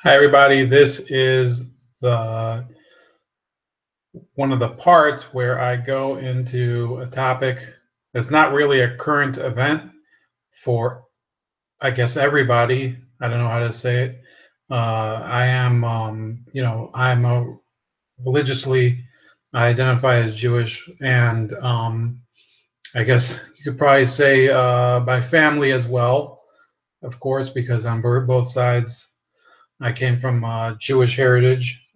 Hi, everybody. This is the one of the parts where I go into a topic that's not really a current event for, I guess, everybody. I don't know how to say it. I am, I'm a religiously, I identify as Jewish, and I guess you could probably say by family as well, of course, because on both sides. I came from Jewish heritage,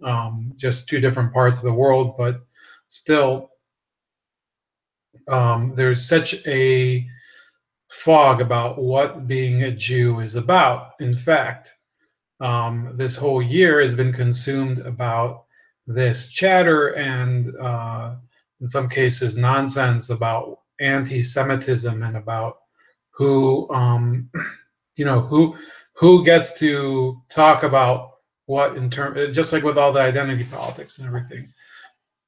just two different parts of the world, but still, there's such a fog about what being a Jew is about. In fact, this whole year has been consumed about this chatter and, in some cases, nonsense about anti-Semitism and about who, you know, who gets to talk about what in term, just like with all the identity politics and everything.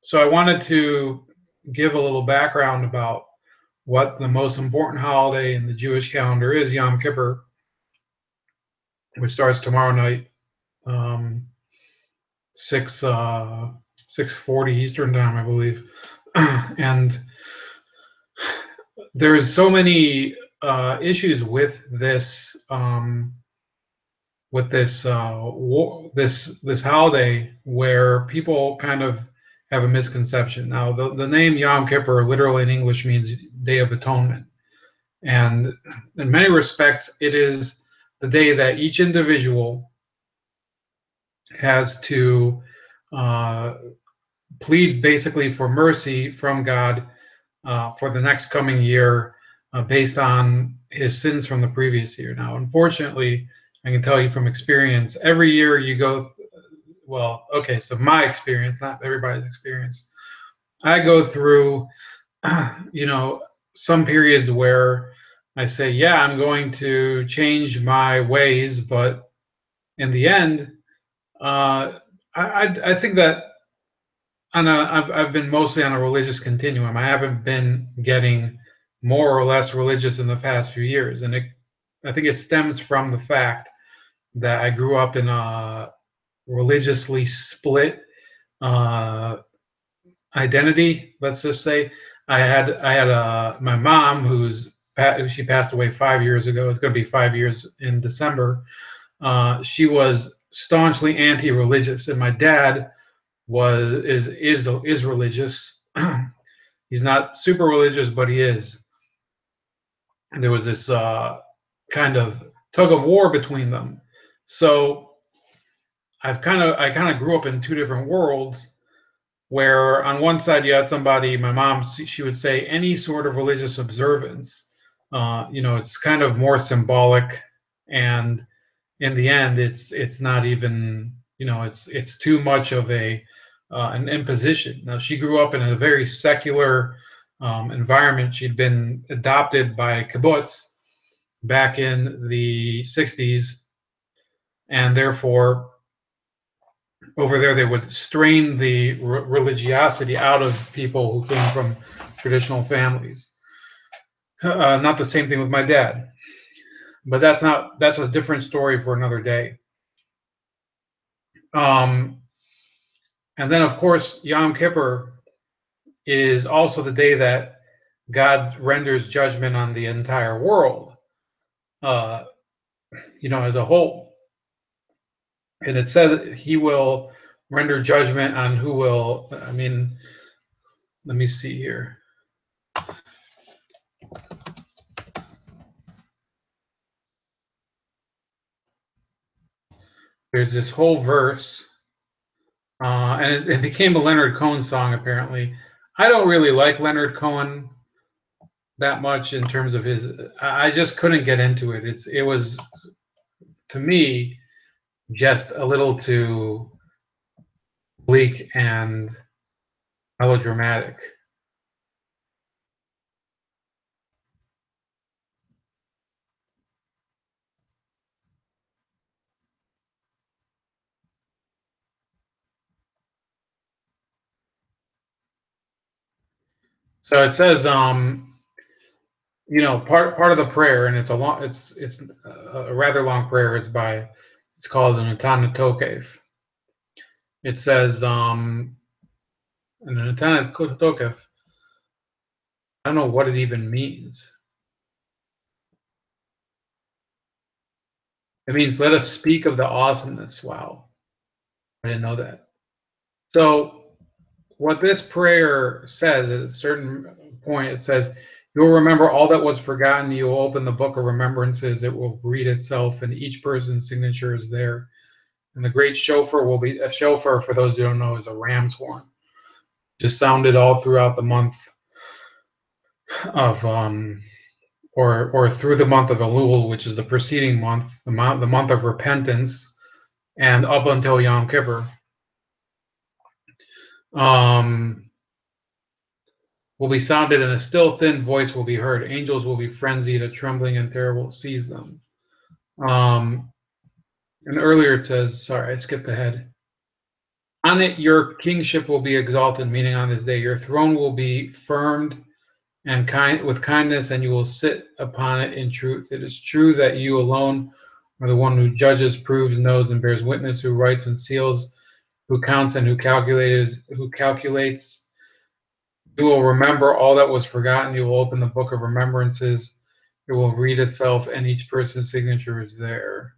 So I wanted to give a little background about what the most important holiday in the Jewish calendar is, Yom Kippur, which starts tomorrow night, um, 6:40 Eastern time, I believe. And there's so many issues with this this holiday where people kind of have a misconception. Now, the name Yom Kippur literally in English means Day of Atonement, and in many respects, it is the day that each individual has to uh, plead basically for mercy from God for the next coming year based on his sins from the previous year. Now, unfortunately, I can tell you from experience, every year you go, well, okay, so my experience, not everybody's experience, I go through, some periods where I say, yeah, I'm going to change my ways, but in the end, I think that I've been mostly on a religious continuum. I haven't been getting more or less religious in the past few years, and I think it stems from the fact that I grew up in a religiously split uh, identity. Let's just say I had my mom she passed away 5 years ago. It's going to be 5 years in December. She was staunchly anti-religious, and my dad is religious. He's not super religious, but he is. And there was this kind of tug of war between them. So I kind of grew up in two different worlds, where on one side you had somebody, my mom, she would say any sort of religious observance, it's kind of more symbolic, and in the end, it's not even, it's too much of an imposition. Now, she grew up in a very secular environment. She'd been adopted by a kibbutz back in the 60s, and therefore, over there, they would strain the religiosity out of people who came from traditional families. Not the same thing with my dad, but that's a different story for another day. And then, of course, Yom Kippur is also the day that God renders judgment on the entire world, uh, as a whole. And it said that He will render judgment on who will. I mean, let me see here. There's this whole verse, and it became a Leonard Cohen song, apparently. I don't really like Leonard Cohen that much in terms of his. I just couldn't get into it. It was, to me, just a little too bleak and melodramatic. So it says, part of the prayer, and it's a rather long prayer. It's by It's called an Natana Tokef. It says, an Natana Tokef, I don't know what it even means. It means let us speak of the awesomeness. Wow. I didn't know that. So what this prayer says at a certain point, it says, you'll remember all that was forgotten. You'll open the book of remembrances. It will read itself, and each person's signature is there. And the great shofar will be, a shofar, for those who don't know, is a ram's horn. Just sounded all throughout the month of, or through the month of Elul, which is the preceding month, the month of repentance, and up until Yom Kippur. Will be sounded, and a still thin voice will be heard. Angels will be frenzied, a trembling and terror will seize them. And earlier it says, sorry, I skipped ahead. On it your kingship will be exalted, meaning on this day your throne will be firmed and with kindness, and you will sit upon it in truth. It is true that you alone are the one who judges, proves, knows, and bears witness, who writes and seals, who counts and who calculates. You will remember all that was forgotten. You will open the book of remembrances. It will read itself, and each person's signature is there.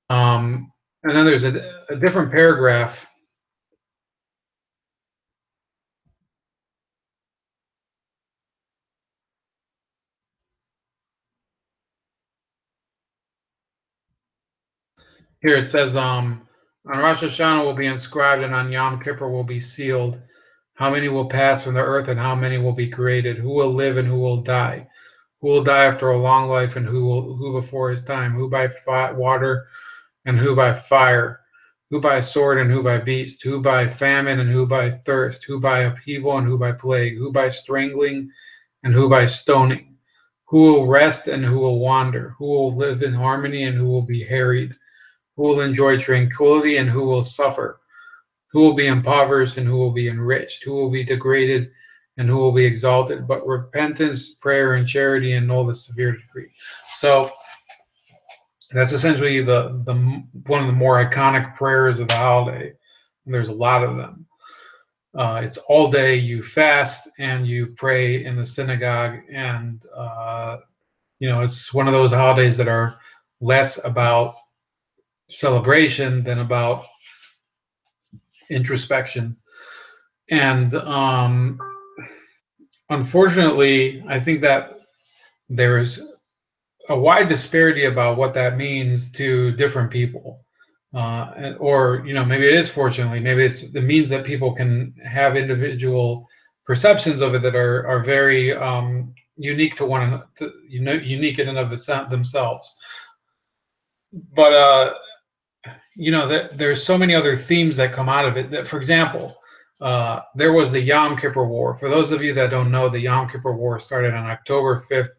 And then there's a different paragraph. Here it says, on Rosh Hashanah will be inscribed, and on Yom Kippur will be sealed. How many will pass from the earth, and how many will be created? Who will live, and who will die? Who will die after a long life, and who before his time? Who by water, and who by fire? Who by sword, and who by beast? Who by famine, and who by thirst? Who by upheaval, and who by plague? Who by strangling, and who by stoning? Who will rest, and who will wander? Who will live in harmony, and who will be harried? Who will enjoy tranquility, and who will suffer? Who will be impoverished, and who will be enriched? Who will be degraded, and who will be exalted? But repentance, prayer, and charity annul the severe decree. So that's essentially the one of the more iconic prayers of the holiday. And there's a lot of them. It's all day. You fast and you pray in the synagogue, and it's one of those holidays that are less about celebration than about introspection. And unfortunately, I think that there's a wide disparity about what that means to different people. Or maybe it is, fortunately, maybe it means that people can have individual perceptions of it that are very unique to one another, unique in and of themselves. But there's so many other themes that come out of it. That, for example, there was the Yom Kippur War. For those of you that don't know, the Yom Kippur War started on October 5th,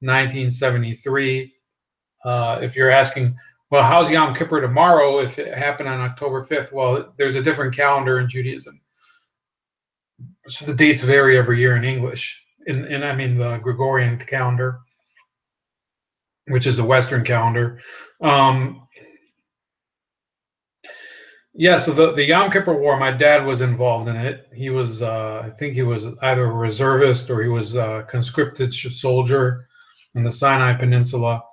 1973. If you're asking, well, how's Yom Kippur tomorrow if it happened on October 5th? Well, there's a different calendar in Judaism. So the dates vary every year in English. And I mean the Gregorian calendar, which is a Western calendar. Yeah, so the Yom Kippur War, my dad was involved in it. He was, I think he was either a reservist or he was a conscripted soldier in the Sinai Peninsula.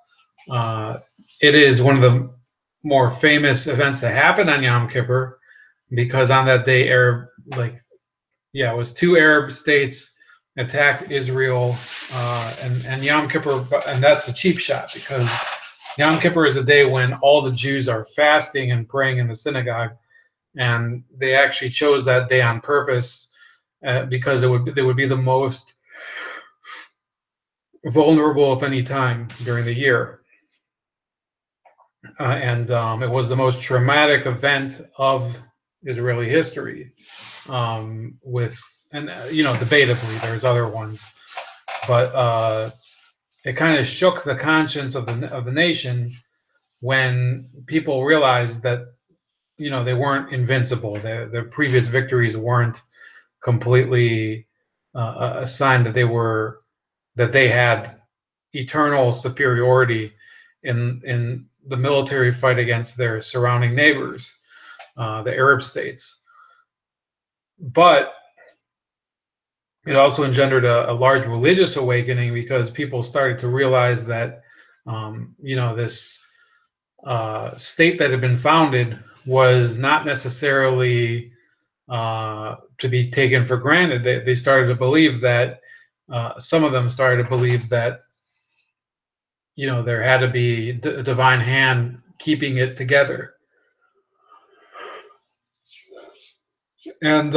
It is one of the more famous events that happened on Yom Kippur, because on that day, it was two Arab states attacked Israel, and Yom Kippur, and that's a cheap shot, because Yom Kippur is a day when all the Jews are fasting and praying in the synagogue, and they actually chose that day on purpose because they would be the most vulnerable of any time during the year. And it was the most traumatic event of Israeli history. Debatably, there's other ones, but it kind of shook the conscience of the nation when people realized that they weren't invincible. Their previous victories weren't completely a sign that they had eternal superiority, in the military fight against their surrounding neighbors, the Arab states. But it also engendered a large religious awakening, because people started to realize that this state that had been founded was not necessarily to be taken for granted. They started to believe that some of them started to believe that there had to be a divine hand keeping it together. And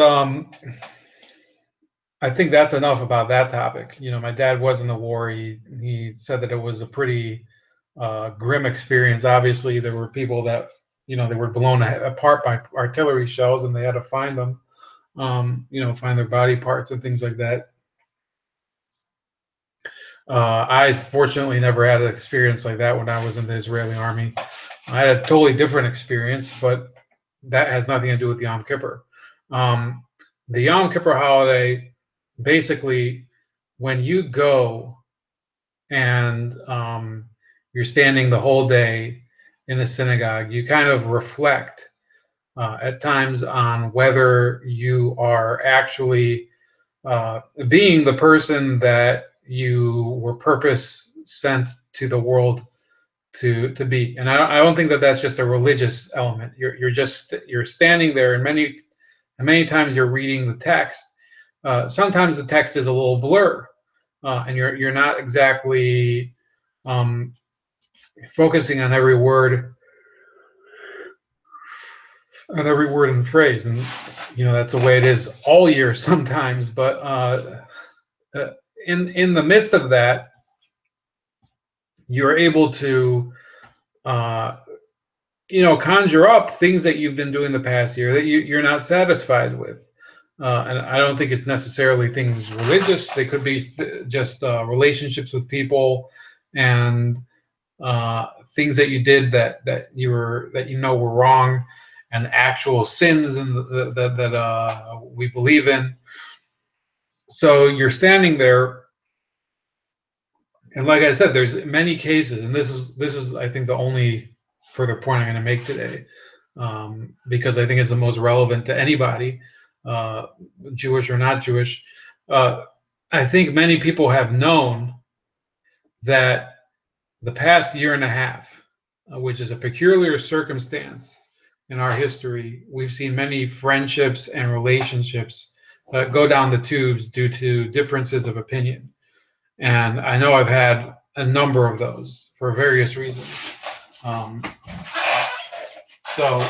I think that's enough about that topic. My dad was in the war. He said that it was a pretty grim experience. Obviously, there were people that they were blown apart by artillery shells, and they had to find them, find their body parts and things like that. I fortunately never had an experience like that when I was in the Israeli army. I had a totally different experience, but that has nothing to do with Yom Kippur. The Yom Kippur holiday, basically, when you go and you're standing the whole day in a synagogue, you kind of reflect at times on whether you are actually being the person that you were purpose sent to the world to be. And I don't think that that's just a religious element. You're standing there, and many times you're reading the text. Sometimes the text is a little blur, and you're not exactly focusing on every word and phrase. And that's the way it is all year sometimes. But in the midst of that, you're able to conjure up things that you've been doing the past year that you're not satisfied with. And I don't think it's necessarily things religious. They could be just relationships with people, and things that you did that were wrong, and actual sins and that we believe in. So you're standing there, and like I said, there's many cases, and this is I think the only further point I'm going to make today, because I think it's the most relevant to anybody, Jewish or not Jewish. I think many people have known that the past year and a half, which is a peculiar circumstance in our history, we've seen many friendships and relationships go down the tubes due to differences of opinion. And I know I've had a number of those for various reasons. So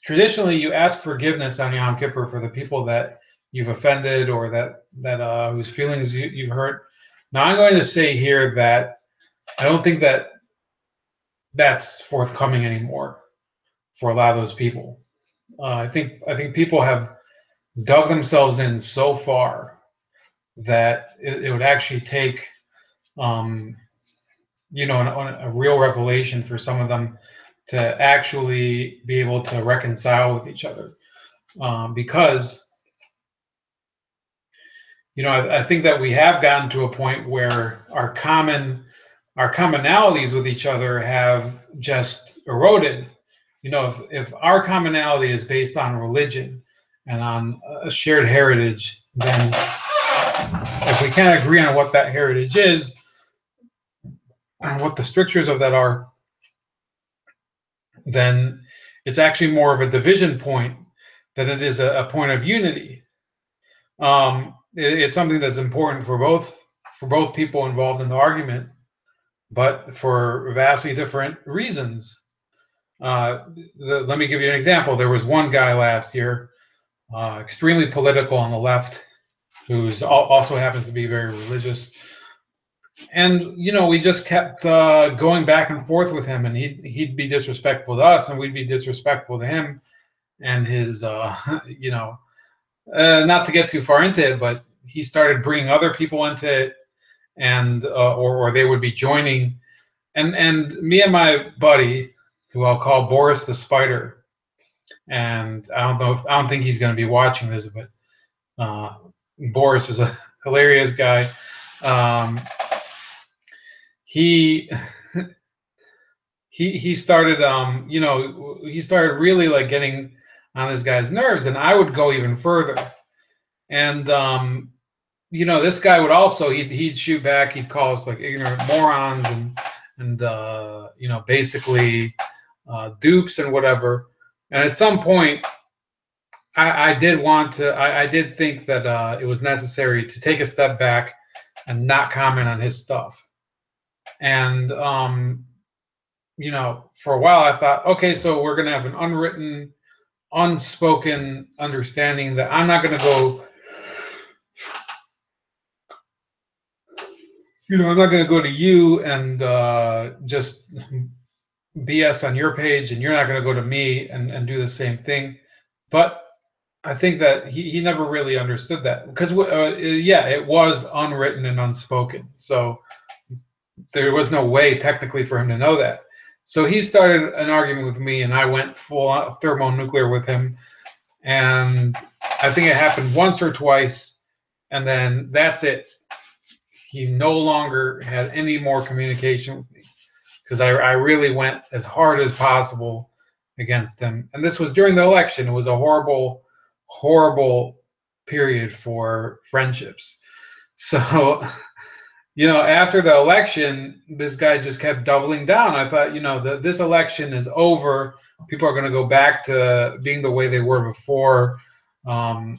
traditionally, you ask forgiveness on Yom Kippur for the people that you've offended, or that whose feelings you've hurt. Now, I'm going to say here that I don't think that that's forthcoming anymore for a lot of those people. I think people have dug themselves in so far that it would actually take a real revelation for some of them to actually be able to reconcile with each other, because I think that we have gotten to a point where our commonalities with each other have just eroded. If our commonality is based on religion and on a shared heritage, then if we can't agree on what that heritage is and what the strictures of that are, then it's actually more of a division point than it is a point of unity. It's something that's important for both people involved in the argument, but for vastly different reasons. Let me give you an example. There was one guy last year, extremely political on the left, who's also happens to be very religious. And we just kept going back and forth with him, and he'd be disrespectful to us, and we'd be disrespectful to him and his not to get too far into it, but he started bringing other people into it, and or they would be joining, and me and my buddy, who I'll call Boris the Spider, and I don't think he's going to be watching this, but Boris is a hilarious guy. He he started he started really like getting on this guy's nerves, and I would go even further. And this guy would also he'd shoot back. He'd call us like ignorant morons and basically dupes and whatever. And at some point, I did think that it was necessary to take a step back and not comment on his stuff. And for a while I thought, okay, so we're gonna have an unwritten, unspoken understanding that I'm not gonna go, I'm not gonna go to you and just BS on your page, and you're not gonna go to me and do the same thing. But I think that he never really understood that, because yeah, it was unwritten and unspoken. So there was no way technically for him to know that. So he started an argument with me, and I went full thermonuclear with him. And I think it happened once or twice, and then that's it. He no longer had any more communication with me, because I really went as hard as possible against him. And this was during the election. It was a horrible, horrible period for friendships. So after the election, this guy just kept doubling down. I thought, this election is over. People are going to go back to being the way they were before. And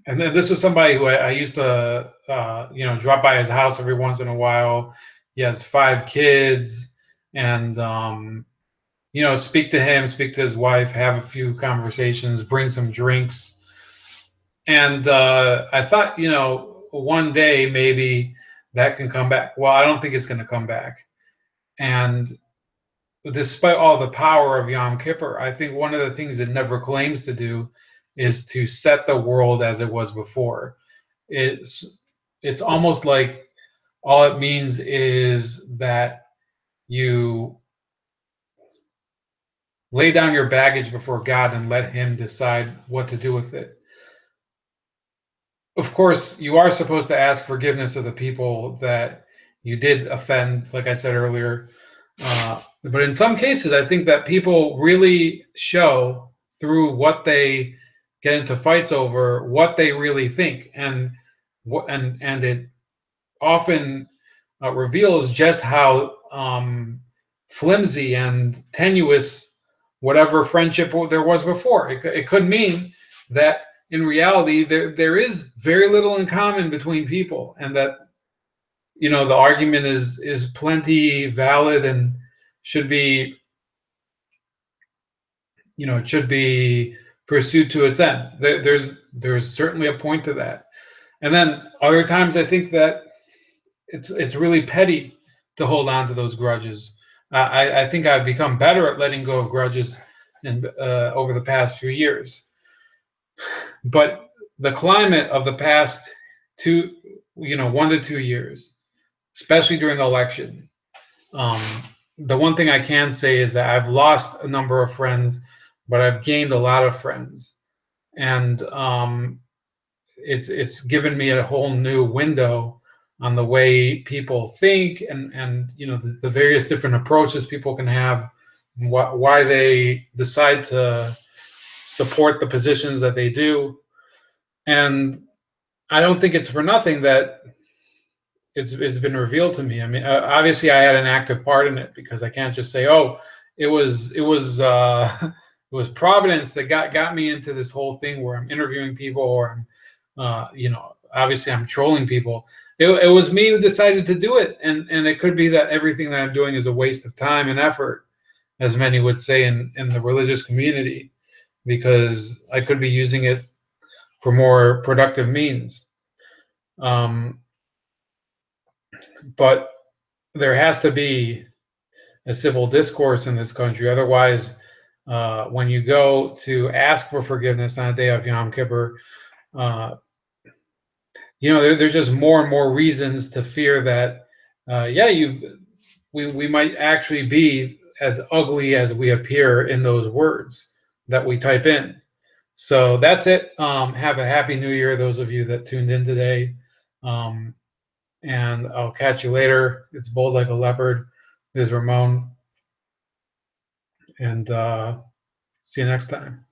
then this was somebody who I used to, drop by his house every once in a while. He has 5 kids, and, speak to him, speak to his wife, have a few conversations, bring some drinks. And I thought, one day maybe that can come back. Well, I don't think it's going to come back. And despite all the power of Yom Kippur, I think one of the things it never claims to do is to set the world as it was before. It's almost like all it means is that you lay down your baggage before God and let him decide what to do with it. Of course, you are supposed to ask forgiveness of the people that you did offend, like I said earlier. But in some cases, I think that people really show through what they get into fights over what they really think, and it often reveals just how flimsy and tenuous whatever friendship there was before. It could mean that in reality there is very little in common between people, and that the argument is plenty valid and should be it should be pursued to its end. There's certainly a point to that. And then other times I think that it's really petty to hold on to those grudges. I think I've become better at letting go of grudges over the past few years. But the climate of the past 1 to 2 years, especially during the election, the one thing I can say is that I've lost a number of friends, but I've gained a lot of friends, and it's given me a whole new window on the way people think, and the various different approaches people can have, why they decide to support the positions that they do. And I don't think it's for nothing that it's been revealed to me. I mean, obviously I had an active part in it, because I can't just say, oh, it was it was Providence that got me into this whole thing where I'm interviewing people, or I'm obviously I'm trolling people. It was me who decided to do it, and it could be that everything that I'm doing is a waste of time and effort, as many would say in the religious community, because I could be using it for more productive means. But there has to be a civil discourse in this country. Otherwise, when you go to ask for forgiveness on a day of Yom Kippur, there's just more and more reasons to fear that, we might actually be as ugly as we appear in those words that we type in. So that's it. Have a happy New Year, those of you that tuned in today. And I'll catch you later. It's bold like a leopard. This is Ramon, and see you next time.